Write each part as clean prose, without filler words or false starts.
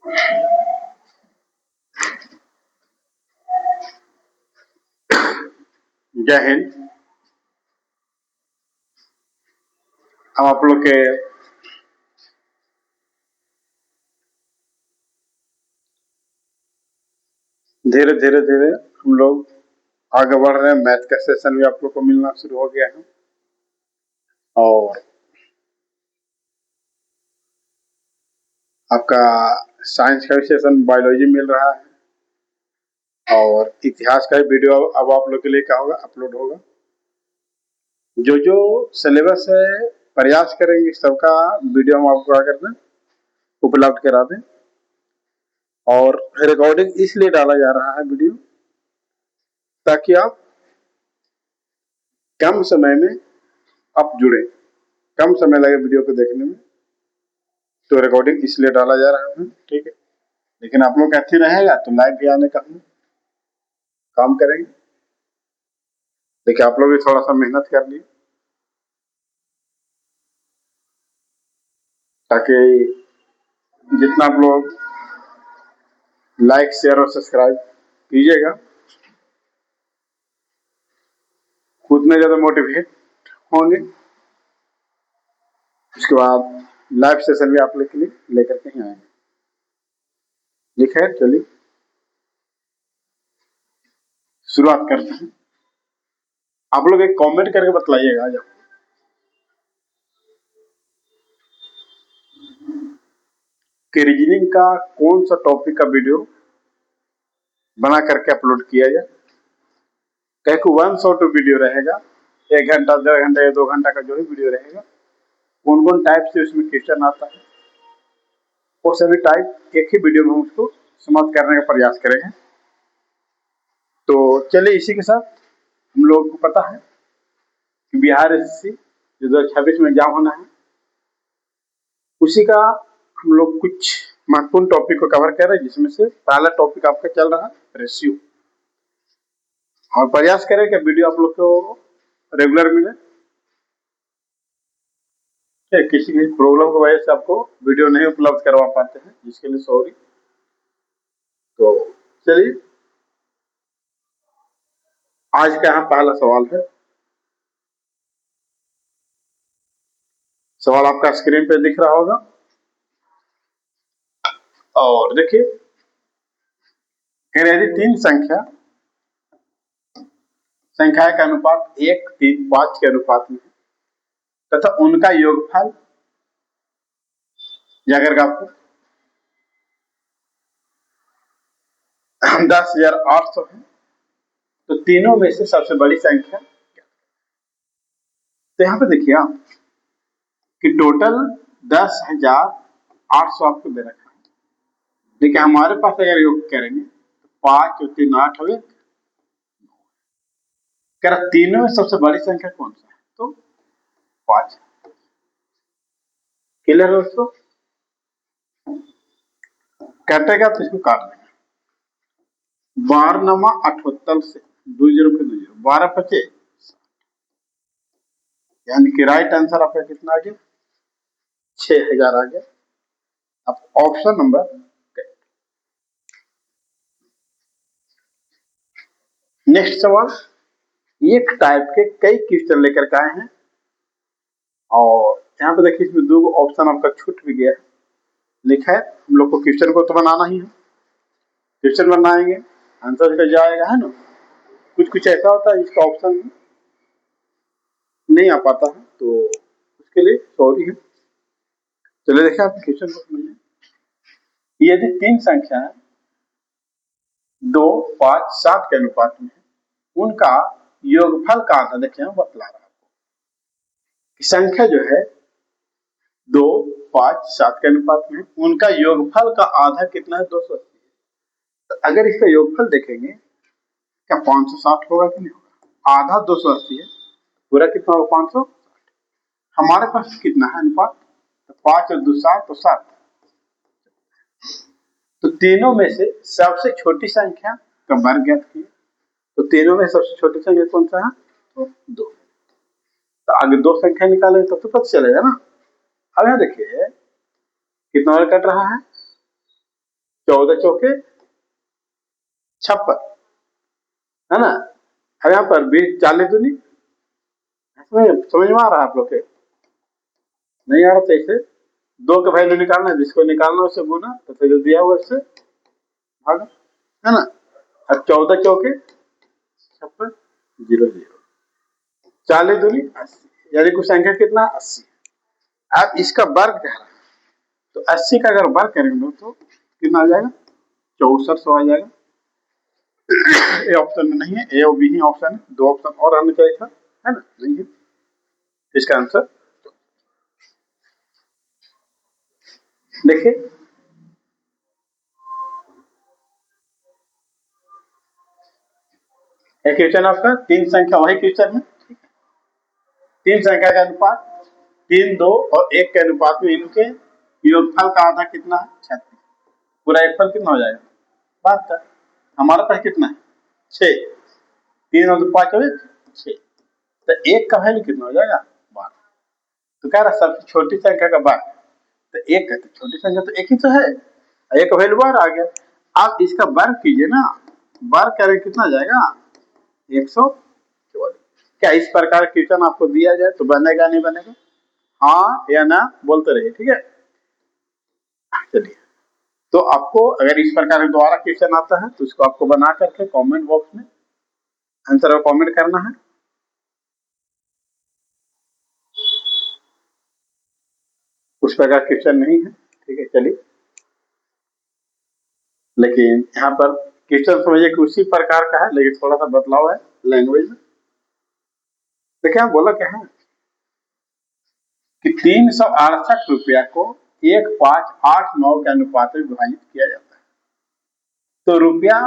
जय हिंद। हम आप लोग के धीरे धीरे धीरे हम लोग आगे बढ़ रहे हैं। मैथ का सेशन भी आप लोग को मिलना शुरू हो गया है और आपका साइंस का भी सेशन, बायोलॉजी मिल रहा है और इतिहास का भी वीडियो अब आप लोग के लिए क्या होगा, अपलोड होगा। जो जो सिलेबस है प्रयास करेंगे सबका वीडियो हम आपको क्या करते हैं, उपलब्ध करा दें। और रिकॉर्डिंग इसलिए डाला जा रहा है वीडियो ताकि आप कम समय में आप जुड़े, कम समय लगे वीडियो को देखने में, तो रिकॉर्डिंग इसलिए डाला जा रहा है। ठीक है, लेकिन आप लोग अच्छी रहेगा तो लाइव भी आने का हम काम करेंगे। देखिए आप लोग भी थोड़ा सा मेहनत कर लिए ताकि जितना आप लोग लाइक शेयर और सब्सक्राइब कीजिएगा उतने ज्यादा मोटिवेट होंगे। उसके बाद लाइव सेशन भी आप लोग के लिए लेकर के ही आएंगे। जी खैर, चलिए शुरुआत करते हैं। आप लोग एक कमेंट करके बतलाइएगा आज कि रीजनिंग का कौन सा टॉपिक का वीडियो बना करके अपलोड किया जाए। कहीं को 1 शॉट वीडियो रहेगा, 1 घंटा, 1.5 घंटा या 2 घंटा का जो भी वीडियो रहेगा, कौन कौन टाइप से उसमें क्वेश्चन आता है वो सभी टाइप एक ही वीडियो में हम उसको समाप्त करने का प्रयास करेंगे। तो चलिए इसी के साथ, हम लोग को पता है कि बिहार एसएससी जो 2026 में एग्जाम होना है, उसी का हम लोग कुछ महत्वपूर्ण टॉपिक को कवर कर रहे हैं, जिसमें से पहला टॉपिक आपका चल रहा है रेशियो। और प्रयास करें कि वीडियो आप लोग को रेगुलर मिले। किसी भी प्रॉब्लम की वजह से आपको वीडियो नहीं उपलब्ध करवा पाते हैं, जिसके लिए सॉरी। तो चलिए आज का यहाँ पहला सवाल है। सवाल आपका स्क्रीन पे दिख रहा होगा और देखिए, यदि 3 संख्या का अनुपात 1, 3, 5 के अनुपात में तथा उनका योगफल अगर आपको 10,800 है तो तीनों में से सबसे बड़ी संख्या। तो यहाँ पे देखिए आप कि टोटल 10,800 आपको दे रखा है, लेकिन हमारे पास अगर योग करेंगे तो 5 और 3 8 हो गए। तीनों में सबसे बड़ी संख्या कौन सा है, तो 5। क्लियर है दोस्तों? कटेगा तो इसको काट देंगे। 12 78 से 20 पे 20, 12 पचे, यानी कि राइट आंसर आपका कितना आ गया, 6,000 आ गया। अब ऑप्शन नंबर नेक्स्ट सवाल, एक टाइप के कई क्वेश्चन लेकर के आए हैं और यहाँ पे देखिए इसमें 2 ऑप्शन आपका छूट भी गया है। लिखा है हम लोग को क्वेश्चन को तो बनाना ही है, क्वेश्चन बनाएंगे आंसर का जाएगा, है ना। कुछ कुछ ऐसा होता है जिसका ऑप्शन नहीं आ पाता है, तो उसके लिए सॉरी है। चलिए देखिए आप क्वेश्चन को समझिए। यदि 3 संख्या 2, 5, 7 के अनुपात में उनका योगफल का आधा, देखिए हम बतला रहा हूं। संख्या जो है 2, 5, 7 के अनुपात में उनका योगफल का आधा कितना है, 280 है। तो अगर इसका योगफल देखेंगे क्या 560 होगा कि नहीं होगा? आधा 280 है, पूरा कितना होगा 500। हमारे पास कितना है अनुपात, तो 5 और 2 7, तो 7। तो तीनों में से सबसे छोटी संख्या का वर्ग ज्ञात किया, तो तीनों में सबसे छोटी संख्या कौन सा है, तो 2। तो आगे 2 संख्या निकाले तब तो पता चलेगा ना। अब यहाँ देखिए कितना और कट रहा है, 14 चौके 56, है ना। अब यहाँ पर 20 40 दूनी, समझ में आ रहा है आप लोग के? नहीं आ रहा तो इसे 2 का वैल्यू निकालना है, जिसको निकालना है उससे गुना, तो फिर जो दिया हुआ इससे भागा, है ना। अब 14 चौके 56, 0 0, 40 दूनी 80, यानी कुछ संख्या कितना 80। अब इसका वर्ग कह रहा है, तो 80 का अगर वर्ग करेंगे तो कितना आ जाएगा, 6400 आ जाएगा। ए ऑप्शन में नहीं है, ए और बी ही ऑप्शन है, 2 ऑप्शन और आना चाहिए था, है ना, नहीं है। इसका आंसर देखिए, एक क्वेश्चन आपका 3 संख्या, वही क्वेश्चन है, 3 संख्या का अनुपात 3 2 और 1 के अनुपात में इनके योगफल का आधा कितना है, 36। पूरा एक फल कितना हो जाएगा, 72। हमारे पास कितना है 6, 3 और 2 5 और 1 6, तो 1 का वैल्यू कितना हो जाएगा 12। तो कह रहा सबसे छोटी संख्या का वर्ग, तो 1 का, तो छोटी संख्या तो 1 ही तो है, 1 का वैल्यू 12 आ गया। आप इसका वर्ग कीजिए ना, वर्ग करें कितना जाएगा 144। क्या इस प्रकार क्वेश्चन आपको दिया जाए तो बनेगा नहीं बनेगा, हाँ या ना बोलते रहिए, ठीक है। चलिए, तो आपको अगर इस प्रकार दोबारा क्वेश्चन आता है तो इसको आपको बना करके कमेंट बॉक्स में आंसर कमेंट करना है। उस प्रकार क्वेश्चन नहीं है, ठीक है। चलिए, लेकिन यहाँ पर क्वेश्चन समझिए कि उसी प्रकार का है, लेकिन थोड़ा सा बदलाव है लैंग्वेज में। तो क्या बोला क्या है कि 368 रुपया को 1589 के अनुपात में विभाजित किया जाता है, तो रुपया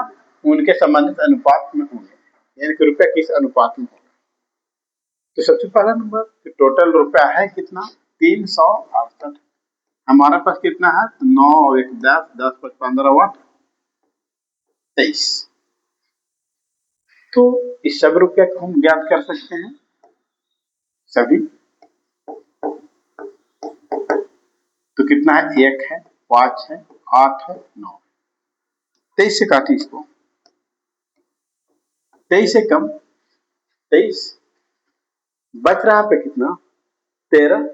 उनके संबंधित अनुपात में होंगे, यानी कि रुपया किस अनुपात में होगा। तो सबसे पहला नंबर कि टोटल रुपया है कितना 368, हमारे पास कितना है 9 और 1 10, 10 5 15 8 23। तो इस सब रुपया को हम ज्ञात कर सकते हैं सभी। तो कितना है 1 है 5 है 8 है 9, 23 से काटी इसको, 23 से कम 23, बच रहा पे कितना 13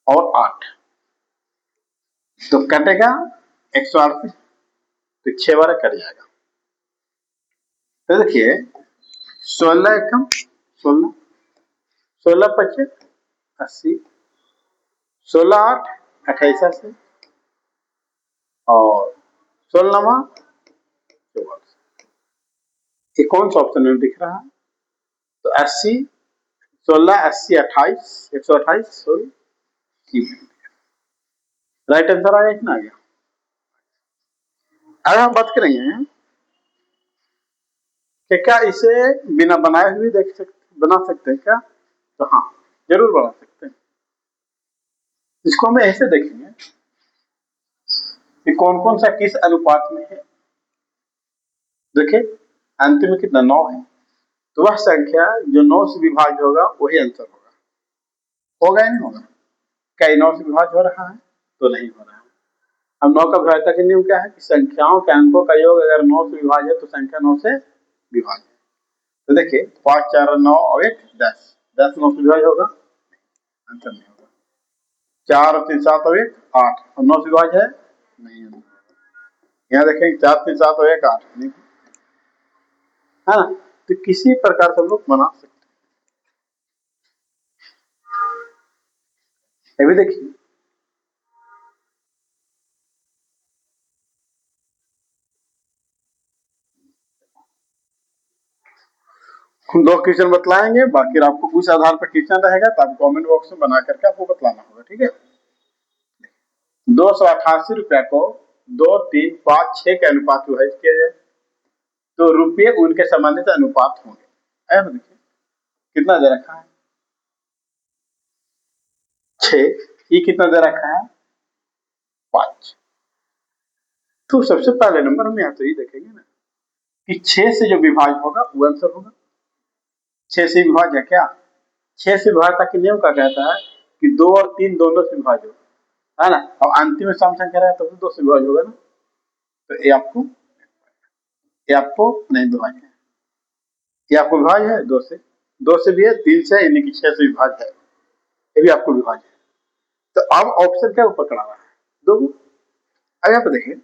और 8, तो कटेगा 138, तो 6 बार कट जाएगा। तो देखिए 16 एकम 16, 16 पचे 80, 16 8 28 से, और 16 नमा 44। ये कौन सा ऑप्शन में दिख रहा है, तो 80 16 80 28 128 16, राइट आंसर आ गया, कितना आ गया। अब हम बात करेंगे कि क्या इसे बिना बनाए हुए बना सकते हैं क्या, तो हाँ जरूर बना सकते हैं। इसको हम ऐसे देखेंगे कि कौन कौन सा किस अनुपात में है। देखिए अंतिम में कितना 9 है, तो वह संख्या जो 9 से विभाज्य होगा वही आंसर होगा, होगा या नहीं होगा। क्या 9 से विभाज्य हो रहा है, तो नहीं हो रहा है। अब 9 का विभाज्यता का नियम क्या है कि संख्याओं के अंकों का योग अगर 9 से विभाज्य है तो संख्या 9 से विभाज्य है। तो देखिए 5 4 9 और 1 10, 10 9 से विभाज्य होगा, आंसर नहीं होगा। 4 और 3 7 और 1 8, और 9 से विभाज्य है नहीं होगा। यहाँ देखेंगे 4 3 7 और 1 8, नहीं है ना। तो किसी प्रकार से हम लोग बना सकते हैं। अभी देखिए हम 2 क्वेश्चन बतलाएंगे, बाकी आपको उस आधार पर क्वेश्चन रहेगा तो आप कमेंट बॉक्स में बना करके आपको बतलाना होगा, ठीक है। 288 रुपया को 2 3 5 6 के अनुपात में विभाजित किया जाए तो रुपये उनके संबंधित अनुपात होंगे। अब देखिए कितना दे रखा है 6, ये कितना दे रखा है 5। तो सबसे पहले नंबर हम यहाँ तो ये देखेंगे ना कि 6 से जो विभाज्य होगा वो आंसर होगा। 6 से विभाज्य है क्या, 6 से विभाज्यता के नियम का कहता है कि 2 और 3 दोनों से विभाज्य हो, है ना। अब अंतिम में सम संख्या रहा तो 2 से विभाज्य होगा ना, तो ये आपको नहीं विभाज्य है, ये आपको विभाज्य है 2 से भी है, 3 से यानी कि 6 से विभाज्य है, ये भी आपको विभाज्य है। तो अब ऑप्शन क्या पकड़ा रहा है, 2। अब यहाँ पे देखिए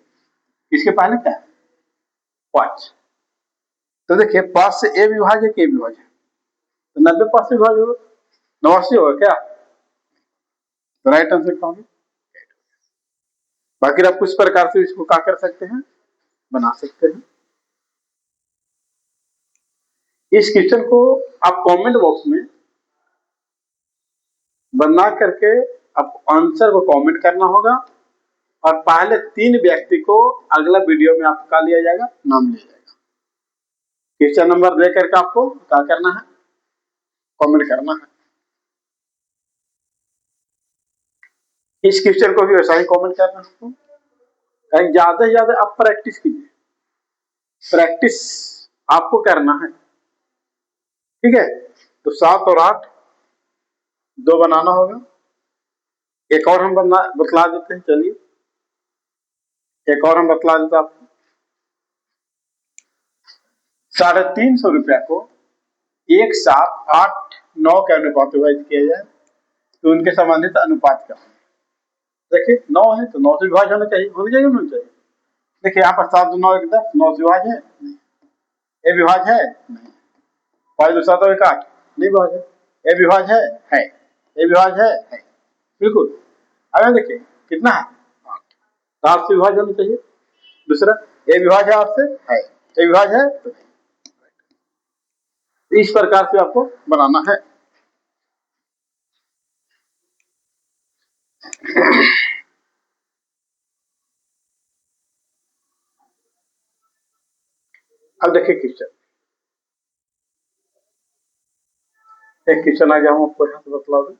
इसके पहले क्या है 5, तो देखिए 5 से ए विभाज्य के विभाज्य, तो 90 5 से विभाज्य होगा, 89 होगा क्या, तो राइट आंसर क्या होगा। बाकी आप कुछ प्रकार से इसको क्या कर सकते हैं, बना सकते हैं। इस क्वेश्चन को आप कमेंट बॉक्स में बना करके आपको आंसर को कमेंट करना होगा, और पहले 3 व्यक्ति को अगला वीडियो में आपका लिया जाएगा, नाम लिया जाएगा। क्वेश्चन नंबर दे करके आपको क्या करना है, कमेंट करना है। इस क्वेश्चन को भी वैसा ही कमेंट करना है। ज्यादा से ज्यादा आप प्रैक्टिस कीजिए, प्रैक्टिस आपको करना है, ठीक है। तो 7 और 8 2 बनाना होगा। एक और हम बतला देते हैं, चलिए एक और हम बतला देते हैं आपको। 350 रुपया को 1 7 8 9 के अनुपात विभाजित किया जाए तो उनके संबंधित अनुपात क्या होंगे। देखिए 9 है तो 9 से विभाज्य होना चाहिए, होना चाहिए। देखिए यहाँ पर 7 9 1 10, 9 से विभाज्य है नहीं, ए विभाज्य है नहीं, 5 2 7 1 8 नहीं विभाज्य, ए विभाज्य है, ए विभाज्य है बिल्कुल। अब देखिए कितना है 8, 8 से विभाज्य होना चाहिए। दूसरा ए विभाज्य 8 से है, ए विभाज्य है तो इस प्रकार से आपको बनाना है। अब देखिए क्वेश्चन, एक क्वेश्चन आ गया, हम आपको यहाँ से बतला दें।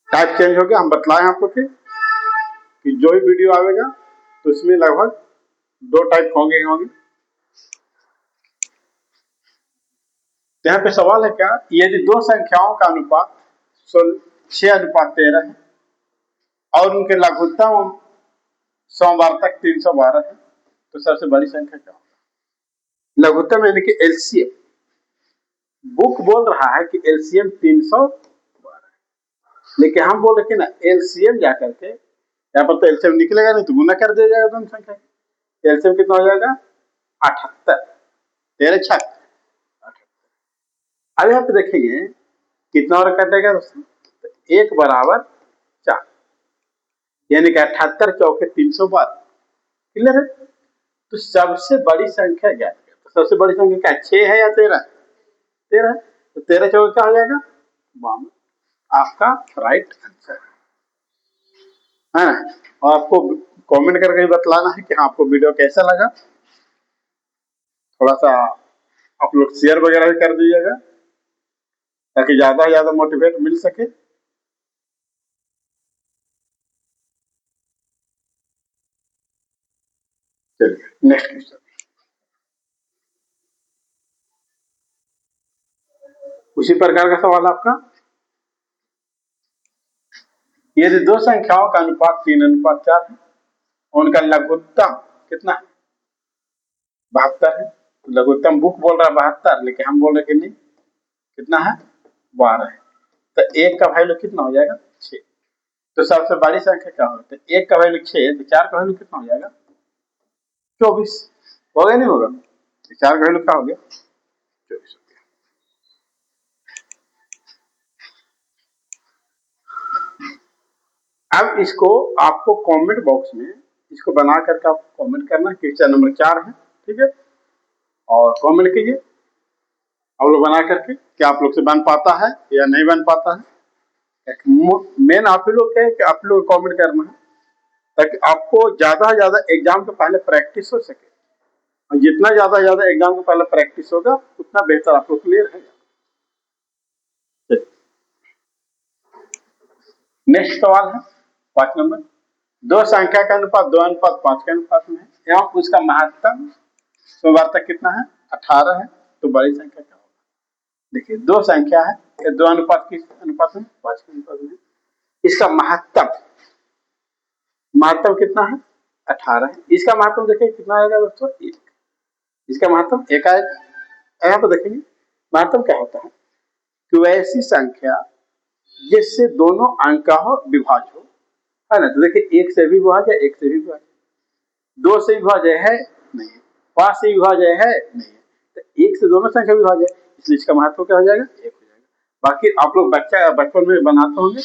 टाइप चेंज हो गया, हम बतलाएं आपको कि जो ही वीडियो आएगा तो इसमें लगभग 2 टाइप होंगे। यहाँ पे सवाल है क्या, यदि 2 संख्याओं का अनुपात 6:13 है और उनके लघुत्तम समवार्तक 312 है तो सबसे बड़ी संख्या क्या होगा। लघुत्तम यानी कि एलसीएम, बुक बोल रहा है कि एलसीएम 312, लेकिन हम बोल रहे ना एलसीएम जा करके, यहाँ पर तो एलसीएम निकलेगा नहीं तो गुना कर दिया जाएगा दोनों संख्या, एलसीएम कितना हो जाएगा 78, 13 6 78। अब यहाँ पे देखेंगे कितना और कटेगा दोस्तों, तो 1 बराबर 4, यानी कि 78 चौके 312, क्लियर है। तो सबसे बड़ी संख्या क्या है, तो सबसे बड़ी संख्या क्या है, 6 है या 13, 13 है, तो 13 चौके क्या हो जाएगा 52, आपका राइट आंसर है ना। और आपको कमेंट करके बतलाना है कि हाँ आपको वीडियो कैसा लगा, थोड़ा सा आप लोग शेयर वगैरह भी कर दीजिएगा ताकि ज्यादा से ज्यादा मोटिवेट मिल सके। चलिए नेक्स्ट क्वेश्चन, उसी प्रकार का सवाल आपका, यदि 2 संख्याओं का अनुपात 3:4 है, उनका लघुत्तम कितना है 72 है। तो लघुत्तम बुक बोल रहा है 72, लेकिन हम बोल रहे कि नहीं कितना है 12 है, तो 1 का वैल्यू कितना हो जाएगा 6। तो सबसे बड़ी संख्या क्या होगा, तो 1 का वैल्यू 6, तो 4 का वैल्यू कितना हो जाएगा 24, होगा नहीं होगा, तो 4 का वैल्यू क्या हो गया 24 हो गया। अब इसको आपको कमेंट बॉक्स में इसको बना करके आपको कमेंट करना है, क्वेश्चन नंबर 4 है, ठीक है। और कमेंट कीजिए आप लोग बना करके क्या आप लोग से बन पाता है या नहीं बन पाता है। मेन आप ही लोग के कि आप लोग कमेंट करना है ताकि आपको ज्यादा से ज्यादा एग्जाम के पहले प्रैक्टिस हो सके, और जितना ज्यादा एग्जाम के पहले प्रैक्टिस होगा उतना बेहतर आप लोग के लिए रहेगा। नेक्स्ट सवाल है 5 नंबर, 2 संख्या का अनुपात 2:5 के अनुपात में है एवं उसका महत्तम समवार्तक कितना है 18 है, तो बड़ी संख्या क्या होगा। देखिए दो संख्या है, ये दो अनुपात की अनुपात में, 5 के अनुपात में। इसका महत्तम महत्तम कितना है? 18 है। इसका महत्तम देखिए कितना आएगा दोस्तों? 1। इसका महत्तम 1 आएगा। यहाँ पर देखेंगे महत्तम क्या होता है कि वैसी संख्या जिससे दोनों अंक का हो विभाज्य हो, है ना। तो देखिए 1 से भी विभाज्य है, 1 से भी विभाज्य, 2 से विभाज्य है नहीं, 5 से विभाज्य है नहीं, तो 1 से दोनों संख्या विभाज्य है, इसलिए इसका महत्व क्या हो जाएगा? 1 हो जाएगा। बाकी आप लोग बचपन में बनाते होंगे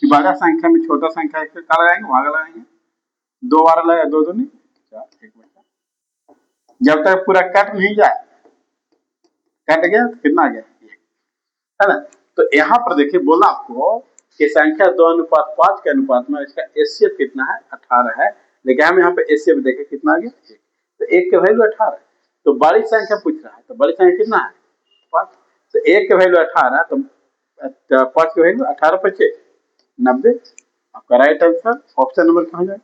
कि बड़ा संख्या में छोटा संख्या का लगाएंगे, भाग लगाएंगे, 2 बार लगा, 2 दूनी 4, 1 बचा। जब तक पूरा कट नहीं जाए, कट गया तो कितना आ गया? 1, है ना। तो यहाँ पर देखिए बोला आपको कि संख्या 2 अनुपात 5 के अनुपात में इसका एचसीएफ कितना है? 18 है। लेकिन हम यहाँ पे एचसीएफ देखें कितना आ गया? 1। तो 1 के वैल्यू 18 है, तो बड़ी संख्या पूछ रहा है, तो बड़ी संख्या कितना है? 5। तो 1 के वैल्यू 18 है, तो 5 के वैल्यू 18 × 5 90। आपका राइट आंसर ऑप्शन नंबर क्या हो जाएगा?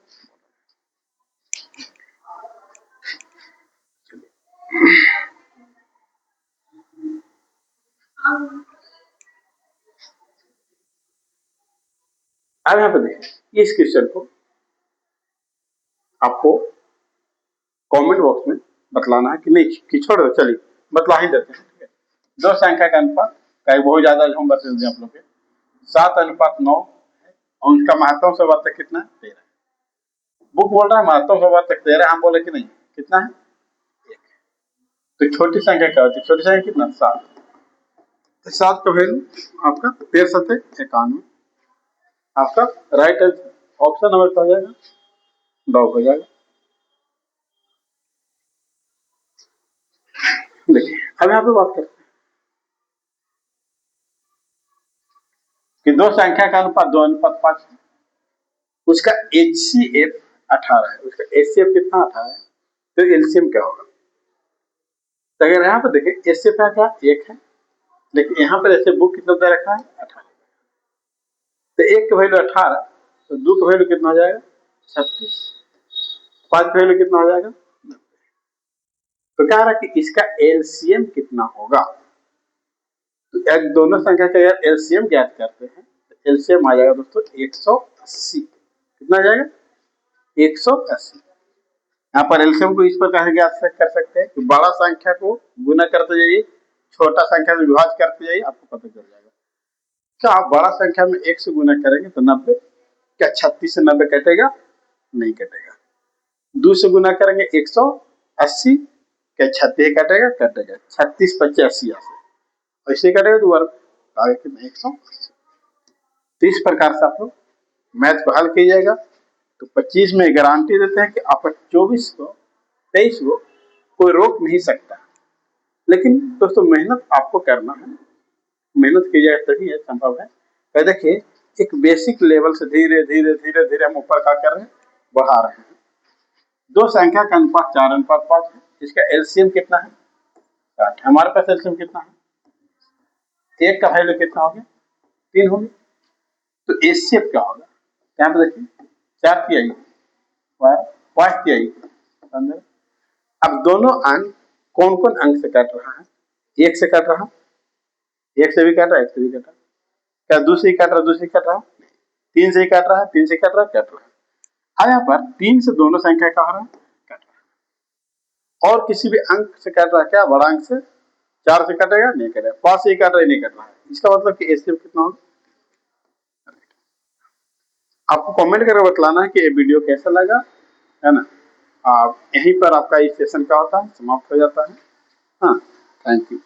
अब यहाँ पे देखिए इस क्वेश्चन को आपको कमेंट बॉक्स में बतलाना है कि नहीं कि छोड़ दो, चलिए बतला ही देते हैं। ठीक है, दो संख्या का अनुपात कई बहुत ज्यादा हम बता दें आप लोग के 7:9 है, और उसका महत्तम से वर्तक कितना? 13। बुक बोल रहा है महत्तम से वर्तक 13, हम बोले कि नहीं कितना है? 1। तो छोटी संख्या क्या होती है? छोटी संख्या कितना? 7। तो 7 का वैल्यू आपका 13 × 91। आपका राइट ऑप्शन नंबर क्या हो जाएगा? 9 हो जाएगा। देखिए अब यहाँ पे बात करते हैं कि दो संख्या का अनुपात 2:5 है, उसका HCF 18 है, उसका HCF कितना 18 है, तो एलसीएम क्या होगा? तो अगर यहाँ पर देखें HCF का क्या 1 है, लेकिन यहाँ पर ऐसे बुक कितना दे रखा है? 18। तो 1 का वैल्यू 18, तो 2 का वैल्यू कितना हो जाएगा? 36। 5 का वैल्यू कितना हो जाएगा? 90। तो कह रहा है कि इसका एलसीएम कितना होगा? तो एक दोनों संख्या का यार एलसीएम ज्ञात करते हैं, तो एलसीएम आ जाएगा दोस्तों 180। कितना आ जाएगा? 180। यहाँ पर एलसीएम को इस प्रकार से ज्ञात कर सकते हैं कि बड़ा संख्या को गुना करते जाइए, छोटा संख्या से विभाज्य करते जाइए, आपको पता चल जाएगा। क्या आप बड़ा संख्या में 1 से गुना करेंगे तो 90, क्या 36 से 90 कटेगा? नहीं कटेगा। 2 से गुना करेंगे 180, क्या 36 कटेगा? कटेगा। 36 25 80 ऐसे कटेगा दोबारा आगे कितना? 180। तो इस प्रकार से आप लोग मैथ को हल कीजिएगा। तो 25 में गारंटी देते हैं कि आपका 24 को 23 को कोई रोक नहीं सकता। लेकिन दोस्तों मेहनत आपको करना है, मेहनत की जाए तभी ये संभव है। तो देखिए एक बेसिक लेवल से धीरे धीरे धीरे धीरे हम ऊपर का कर रहे हैं, बढ़ा रहे हैं। दो संख्या का अनुपात 4:5 है, इसका एलसीएम कितना है? 60। हमारे पास एलसीएम कितना है? 1 का वैल्यू कितना हो गया? 3 हो गया। तो एचसीएफ क्या होगा? यहाँ पे देखिए 4 की आई, 5 की आई, 15। अब दोनों अंक कौन कौन अंक से काट रहा है? 1 से काट रहा, 1 से भी काट रहा, 1 से भी काट रहा। क्या 2 से ही काट रहा, 2 से ही काट रहा? 3 से ही काट रहा है, 3 से काट रहा, काट रहा है। अब यहाँ पर 3 से दोनों संख्या का हो रहा है, काट रहा है। और किसी भी अंक से काट रहा, क्या बड़ा अंक से? 4 से काटेगा? नहीं कटेगा। 5 से ही काट रहा, नहीं काट रहा है। इसका मतलब कि एचसीएफ कितना होगा? आपको कमेंट करके बतलाना है कि ये वीडियो कैसा लगा, है ना। आप यहीं पर आपका इस सेशन का होता है समाप्त हो जाता है। हाँ, थैंक यू।